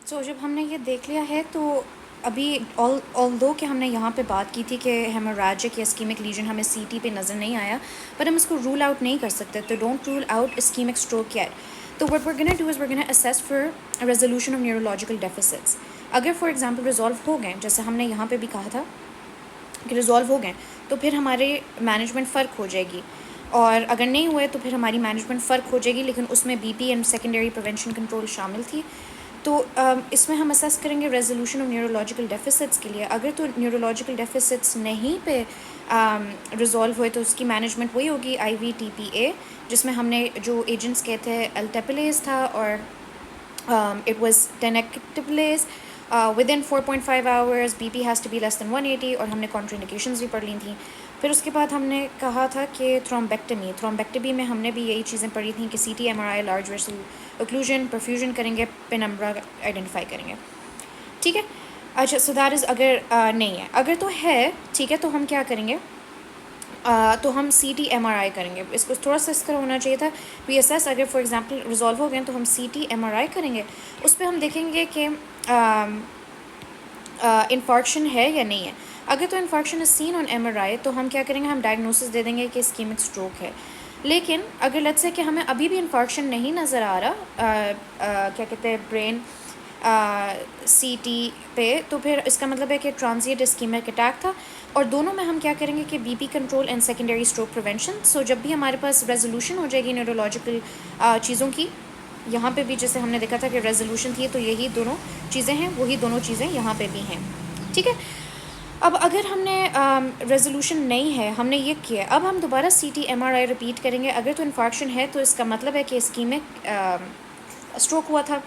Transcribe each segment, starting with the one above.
سو جب ہم نے یہ دیکھ لیا ہے تو ابھی آل دو کہ ہم نے یہاں پہ بات کی تھی کہ ہیموریجک یا اسکیمک لیجن ہمیں سی ٹی پہ نظر نہیں آیا، پر ہم اس کو رول آؤٹ نہیں کر سکتے، تو don't rule out ischemic stroke yet. تو what we're gonna do is we're gonna assess for resolution of neurological deficits. اگر فار ایگزامپل ریزالو ہو گئے، جیسے ہم نے یہاں پہ بھی کہا تھا کہ ریزالو ہو گئے، تو پھر ہمارے مینجمنٹ فرق ہو جائے گی، اور اگر نہیں ہوئے تو پھر ہماری مینجمنٹ فرق ہو جائے گی، لیکن اس میں B P and secondary prevention control شامل تھی. تو اس میں ہم اسیس کریں گے ریزولوشن آف نیورولوجیکل ڈیفیسٹس کے لیے. اگر تو نیورولوجیکل ڈیفیسٹس نہیں پہ ریزالو ہوئے تو اس کی مینجمنٹ وہی ہوگی آئی وی ٹی پی اے، جس میں ہم نے جو ایجنٹس کہے تھے الٹیپلیز تھا، اور it was tenecteplase within 4.5 hours B P has to be less than 180، اور ہم نے کانٹر انڈیکیشنز بھی پڑھ لی تھیں. پھر اس کے بعد ہم نے کہا تھا کہ تھرومبیکٹمی میں ہم نے بھی یہی چیزیں پڑھی تھیں کہ سی ٹی ایم آر آئی لارج ویسل اوکلوژن پرفیوژن کریں گے، پینمبرا آئیڈینٹیفائی کریں گے. ٹھیک ہے. اچھا سو دیٹ از اگر نہیں ہے. اگر تو ہے ٹھیک ہے تو ہم کیا کریں گے، تو ہم سی ٹی ایم آر آئی کریں گے. اس کو تھوڑا سا اس طرح ہونا چاہیے تھا پی ایس ایس. اگر فار ایگزامپل ریزالو ہو گئے تو ہم سی ٹی ایم آر آئی کریں گے. اس پہ ہم دیکھیں گے کہ انفارکشن ہے یا نہیں ہے. اگر تو انفارکشن از سین آن ایم آر آئی تو ہم کیا کریں گے، ہم ڈائگنوسس دے دیں گے کہ اسکیمک اسٹروک ہے. لیکن اگر لیٹس سے کہ ہمیں ابھی بھی انفارکشن نہیں نظر آ رہا کیا کہتے ہیں برین سی ٹی پہ، تو پھر اس کا مطلب ہے کہ ٹرانزیٹ اسکیمک اٹیک تھا. اور دونوں میں ہم کیا کریں گے کہ B P control and secondary stroke prevention. So جب بھی ہمارے پاس ریزولوشن ہو جائے گی نیورولوجیکل چیزوں کی، یہاں پہ بھی جیسے ہم نے دیکھا تھا کہ ریزولوشن تھی، تو یہی دونوں چیزیں ہیں، وہی دونوں چیزیں یہاں پہ بھی ہیں. ٹھیک ہے. اب اگر ہم نے ریزولوشن نہیں ہے، ہم نے یہ کیا، اب ہم دوبارہ C T M R I repeat کریں گے. اگر تو انفارکشن ہے تو اس کا مطلب ہے کہ اسکیمک اسٹروک ہوا تھا،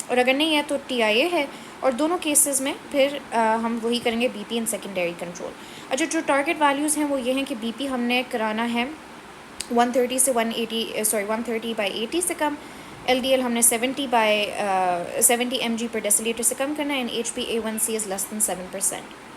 اور اگر نہیں ہے تو ٹی آئی اے ہے. اور دونوں کیسز میں پھر ہم وہی کریں گے B P and secondary control. اچھا جو ٹارگیٹ ویلیوز ہیں وہ یہ ہیں کہ بی پی ہم نے کرانا ہے 130 سے 130/80 سے کم. ایل ڈی ایل ہم نے 70 ایم جی پر ڈیسیلیٹر سے کم کرنا ہے، and H P a 1 C is less then 7%.